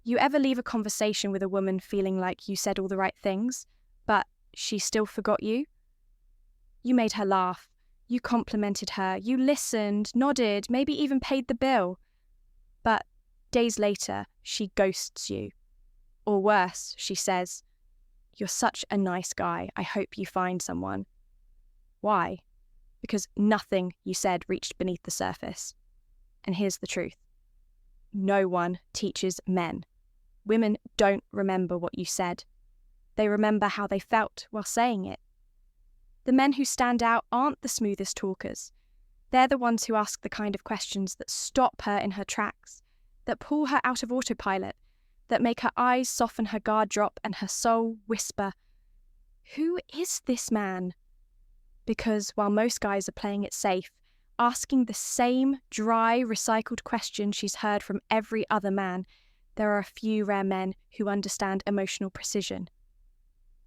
You ever leave a conversation with a woman feeling like you said all the right things, but she still forgot you? You made her laugh, you complimented her, you listened, nodded, maybe even paid the bill. But days later, she ghosts you. Or worse, she says, "You're such a nice guy, I hope you find someone." Why? Because nothing you said reached beneath the surface. And here's the truth. No one teaches men. Women don't remember what you said. They remember how they felt while saying it. The men who stand out aren't the smoothest talkers. They're the ones who ask the kind of questions that stop her in her tracks, that pull her out of autopilot, that make her eyes soften, her guard drop, and her soul whisper, "Who is this man?" Because while most guys are playing it safe, asking the same dry, recycled question she's heard from every other man, there are a few rare men who understand emotional precision.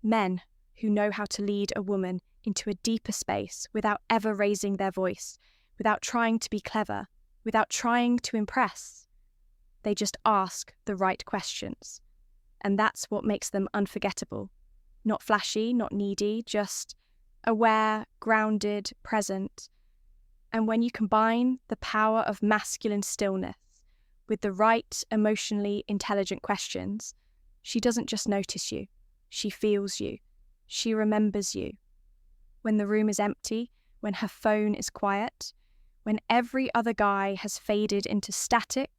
Men who know how to lead a woman into a deeper space without ever raising their voice, without trying to be clever, without trying to impress. They just ask the right questions. And that's what makes them unforgettable. Not flashy, not needy, just aware, grounded, present. And when you combine the power of masculine stillness with the right emotionally intelligent questions, she doesn't just notice you, she feels you, she remembers you. When the room is empty, when her phone is quiet, when every other guy has faded into static,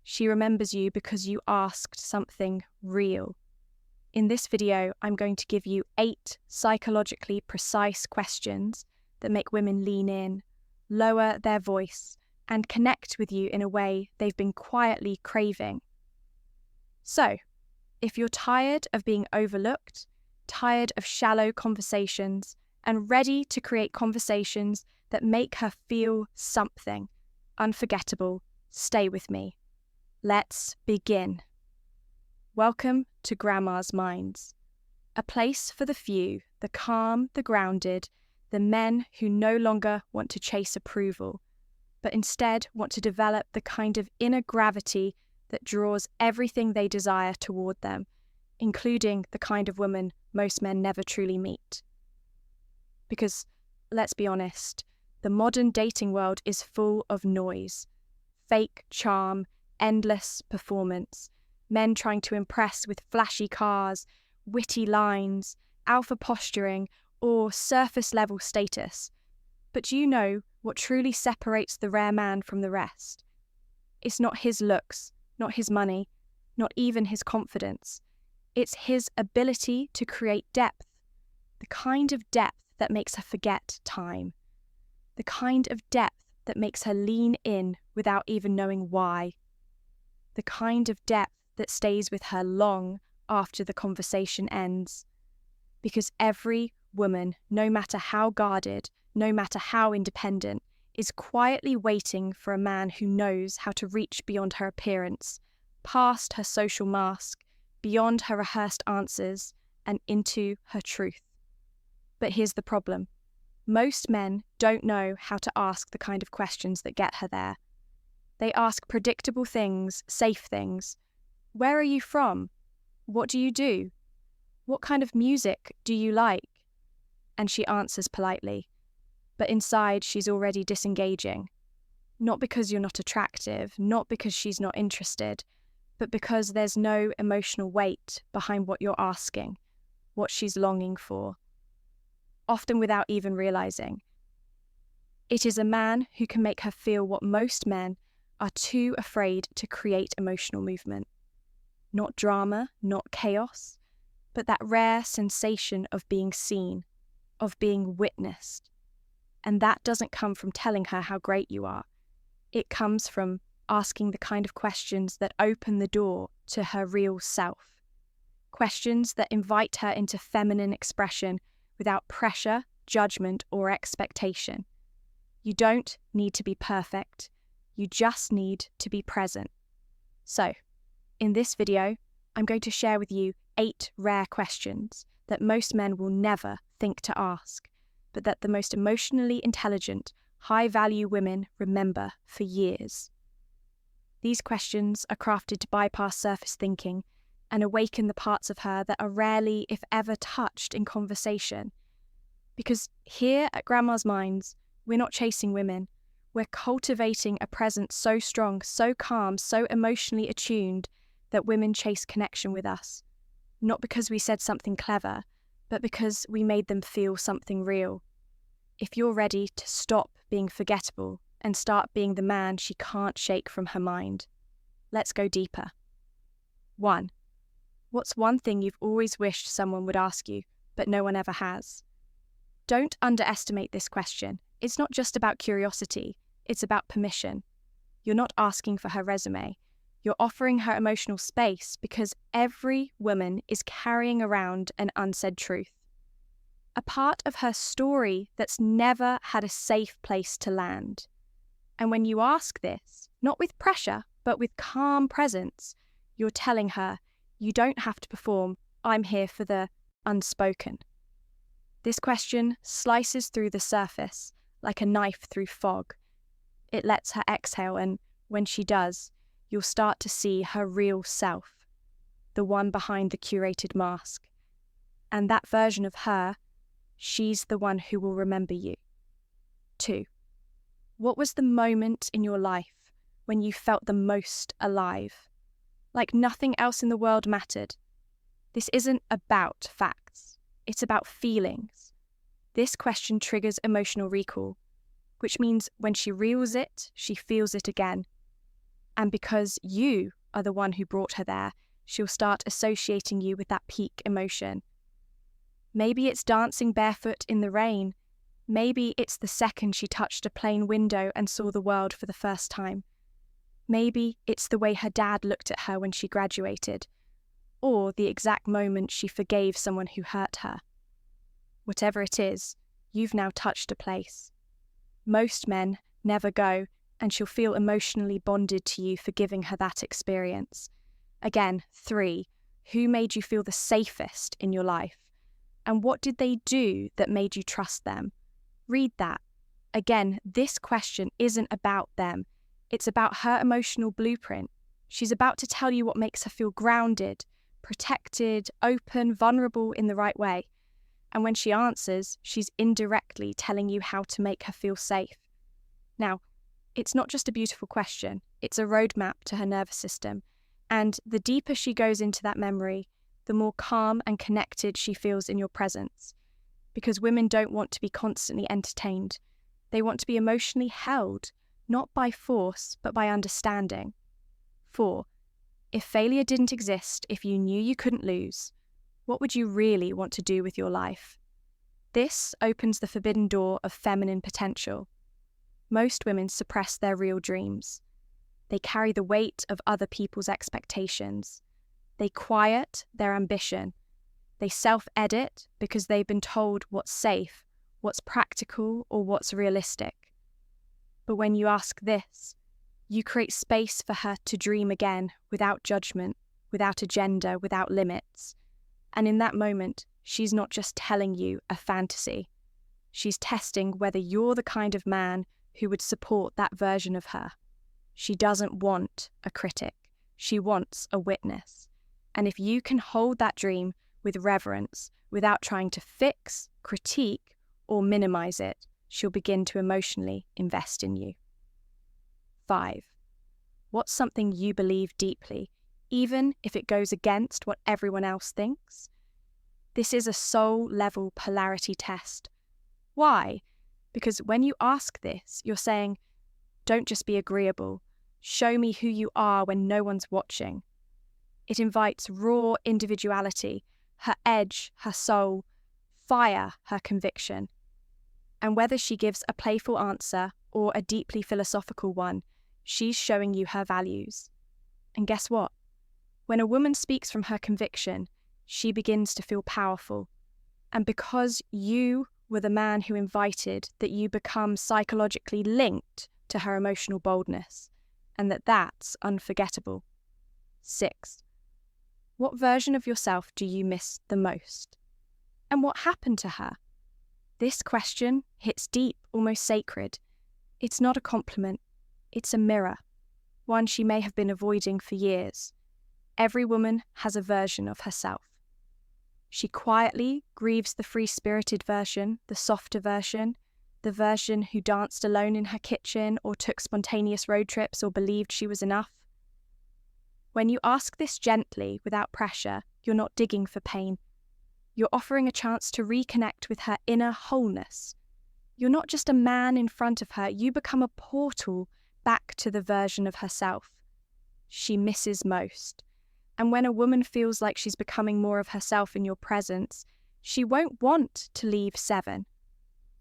she remembers you because you asked something real. In this video, I'm going to give you 8 psychologically precise questions that make women lean in, lower their voice, and connect with you in a way they've been quietly craving. So, if you're tired of being overlooked, tired of shallow conversations, and ready to create conversations that make her feel something unforgettable, stay with me. Let's begin. Welcome to Grandma's Minds, a place for the few, the calm, the grounded, the men who no longer want to chase approval, but instead want to develop the kind of inner gravity that draws everything they desire toward them, including the kind of woman most men never truly meet. Because, let's be honest, the modern dating world is full of noise, fake charm, endless performance, men trying to impress with flashy cars, witty lines, alpha posturing, or surface-level status. But do you know what truly separates the rare man from the rest? It's not his looks, not his money, not even his confidence. It's his ability to create depth, the kind of depth that makes her forget time, the kind of depth that makes her lean in without even knowing why, the kind of depth that stays with her long after the conversation ends. Because every woman, no matter how guarded, no matter how independent, is quietly waiting for a man who knows how to reach beyond her appearance, past her social mask, beyond her rehearsed answers, and into her truth. But here's the problem. Most men don't know how to ask the kind of questions that get her there. They ask predictable things, safe things. Where are you from? What do you do? What kind of music do you like? And she answers politely, but inside she's already disengaging. Not because you're not attractive, not because she's not interested, but because there's no emotional weight behind what you're asking, what she's longing for, often without even realizing. It is a man who can make her feel what most men are too afraid to create emotional movement. Not drama, not chaos, but that rare sensation of being seen, of being witnessed. And that doesn't come from telling her how great you are. It comes from asking the kind of questions that open the door to her real self. Questions that invite her into feminine expression without pressure, judgment, or expectation. You don't need to be perfect. You just need to be present. So, in this video, I'm going to share with you 8 rare questions that most men will never think to ask, but that the most emotionally intelligent, high-value women remember for years. These questions are crafted to bypass surface thinking and awaken the parts of her that are rarely, if ever, touched in conversation. Because here at Grandma's Minds, we're not chasing women. We're cultivating a presence so strong, so calm, so emotionally attuned that women chase connection with us. Not because we said something clever, but because we made them feel something real. If you're ready to stop being forgettable and start being the man she can't shake from her mind, let's go deeper. 1. What's one thing you've always wished someone would ask you, but no one ever has? Don't underestimate this question. It's not just about curiosity, it's about permission. You're not asking for her resume. You're offering her emotional space because every woman is carrying around an unsaid truth. A part of her story that's never had a safe place to land. And when you ask this, not with pressure, but with calm presence, you're telling her, you don't have to perform, I'm here for the unspoken. This question slices through the surface like a knife through fog. It lets her exhale, and when she does, you'll start to see her real self, the one behind the curated mask. And that version of her, she's the one who will remember you. 2. What was the moment in your life when you felt the most alive? Like nothing else in the world mattered. This isn't about facts. It's about feelings. This question triggers emotional recall, which means when she reels it, she feels it again. And because you are the one who brought her there, she'll start associating you with that peak emotion. Maybe it's dancing barefoot in the rain. Maybe it's the second she touched a plane window and saw the world for the first time. Maybe it's the way her dad looked at her when she graduated, or the exact moment she forgave someone who hurt her. Whatever it is, you've now touched a place. Most men never go, and she'll feel emotionally bonded to you for giving her that experience. Again, 3. Who made you feel the safest in your life? And what did they do that made you trust them? Read that. Again, this question isn't about them. It's about her emotional blueprint. She's about to tell you what makes her feel grounded, protected, open, vulnerable in the right way. And when she answers, she's indirectly telling you how to make her feel safe. Now, it's not just a beautiful question, it's a roadmap to her nervous system. And the deeper she goes into that memory, the more calm and connected she feels in your presence. Because women don't want to be constantly entertained. They want to be emotionally held, not by force, but by understanding. 4. If failure didn't exist, if you knew you couldn't lose, what would you really want to do with your life? This opens the forbidden door of feminine potential. Most women suppress their real dreams. They carry the weight of other people's expectations. They quiet their ambition. They self-edit because they've been told what's safe, what's practical, or what's realistic. But when you ask this, you create space for her to dream again without judgment, without agenda, without limits. And in that moment, she's not just telling you a fantasy. She's testing whether you're the kind of man who would support that version of her. She doesn't want a critic. She wants a witness. And if you can hold that dream with reverence, without trying to fix, critique, or minimize it, she'll begin to emotionally invest in you. 5. What's something you believe deeply, even if it goes against what everyone else thinks? This is a soul-level polarity test. Why? Because when you ask this, you're saying, don't just be agreeable. Show me who you are when no one's watching. It invites raw individuality, her edge, her soul, fire, her conviction. And whether she gives a playful answer or a deeply philosophical one, she's showing you her values. And guess what? When a woman speaks from her conviction, she begins to feel powerful. And because you were the man who invited that, you become psychologically linked to her emotional boldness, and that's unforgettable. 6. What version of yourself do you miss the most? And what happened to her? This question hits deep, almost sacred. It's not a compliment, it's a mirror. one she may have been avoiding for years. Every woman has a version of herself. She quietly grieves the free-spirited version, the softer version, the version who danced alone in her kitchen or took spontaneous road trips or believed she was enough. When you ask this gently, without pressure, you're not digging for pain. You're offering a chance to reconnect with her inner wholeness. You're not just a man in front of her, you become a portal back to the version of herself she misses most. And when a woman feels like she's becoming more of herself in your presence, she won't want to leave 7.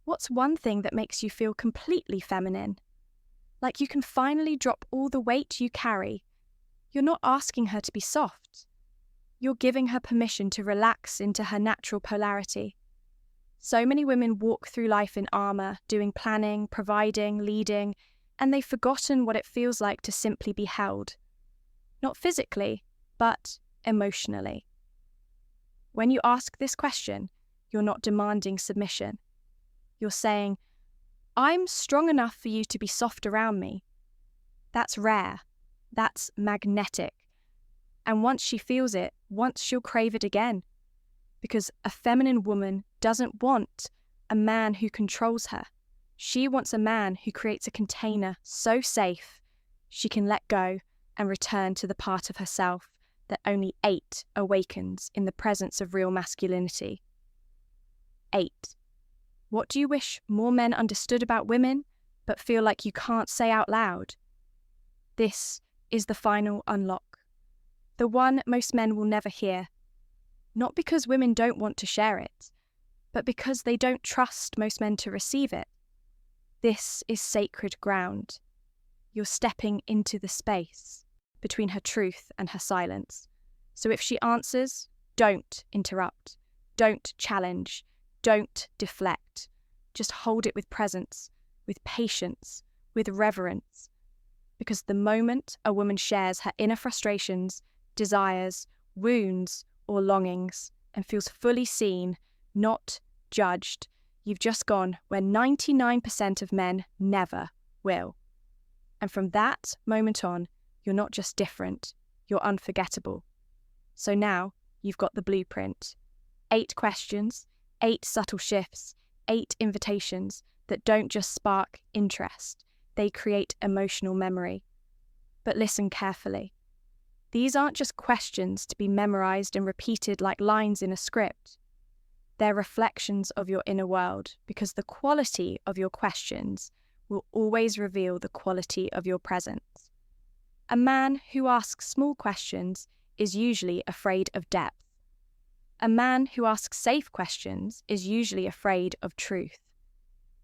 What's one thing that makes you feel completely feminine? Like you can finally drop all the weight you carry. You're not asking her to be soft. You're giving her permission to relax into her natural polarity. So many women walk through life in armor, doing planning, providing, leading, and they've forgotten what it feels like to simply be held. Not physically, but emotionally. When you ask this question, you're not demanding submission. You're saying, I'm strong enough for you to be soft around me. That's rare. That's magnetic. And once she feels it, once she'll crave it again. Because a feminine woman doesn't want a man who controls her. She wants a man who creates a container so safe she can let go and return to the part of herself that only 8 awakens in the presence of real masculinity. 8. What do you wish more men understood about women, but feel like you can't say out loud? This is the final unlock. The one most men will never hear. Not because women don't want to share it, but because they don't trust most men to receive it. This is sacred ground. You're stepping into the space between her truth and her silence. So if she answers, don't interrupt, don't challenge, don't deflect. Just hold it with presence, with patience, with reverence. Because the moment a woman shares her inner frustrations, desires, wounds, or longings, and feels fully seen, not judged, you've just gone where 99% of men never will. And from that moment on, you're not just different, you're unforgettable. So now you've got the blueprint. 8 questions, 8 subtle shifts, 8 invitations that don't just spark interest, they create emotional memory. But listen carefully. These aren't just questions to be memorized and repeated like lines in a script. They're reflections of your inner world, because the quality of your questions will always reveal the quality of your presence. A man who asks small questions is usually afraid of depth. A man who asks safe questions is usually afraid of truth.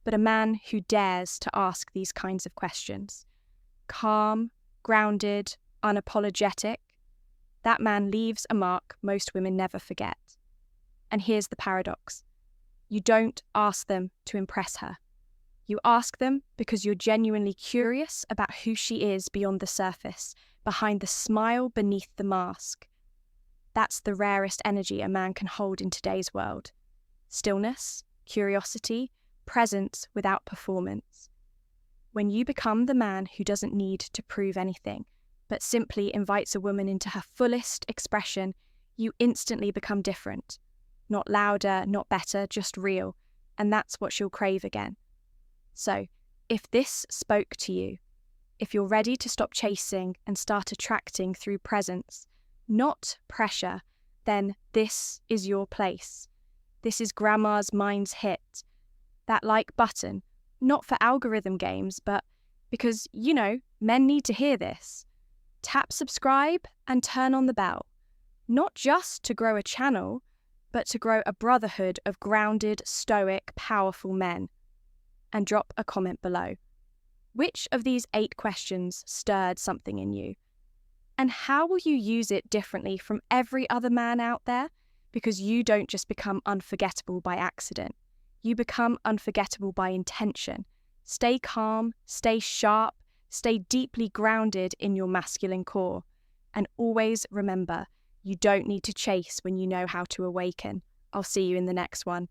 But a man who dares to ask these kinds of questions, calm, grounded, unapologetic, that man leaves a mark most women never forget. And here's the paradox. You don't ask them to impress her. You ask them because you're genuinely curious about who she is beyond the surface, behind the smile beneath the mask. That's the rarest energy a man can hold in today's world. Stillness, curiosity, presence without performance. When you become the man who doesn't need to prove anything, but simply invites a woman into her fullest expression, you instantly become different. Not louder, not better, just real. And that's what she'll crave again. So, if this spoke to you, if you're ready to stop chasing and start attracting through presence, not pressure, then this is your place. This is Grandma's mind's hit. That like button, not for algorithm games, but because, men need to hear this. Tap subscribe and turn on the bell. Not just to grow a channel, but to grow a brotherhood of grounded, stoic, powerful men. And drop a comment below. Which of these 8 questions stirred something in you? And how will you use it differently from every other man out there? Because you don't just become unforgettable by accident. You become unforgettable by intention. Stay calm, stay sharp, stay deeply grounded in your masculine core. And always remember, you don't need to chase when you know how to awaken. I'll see you in the next one.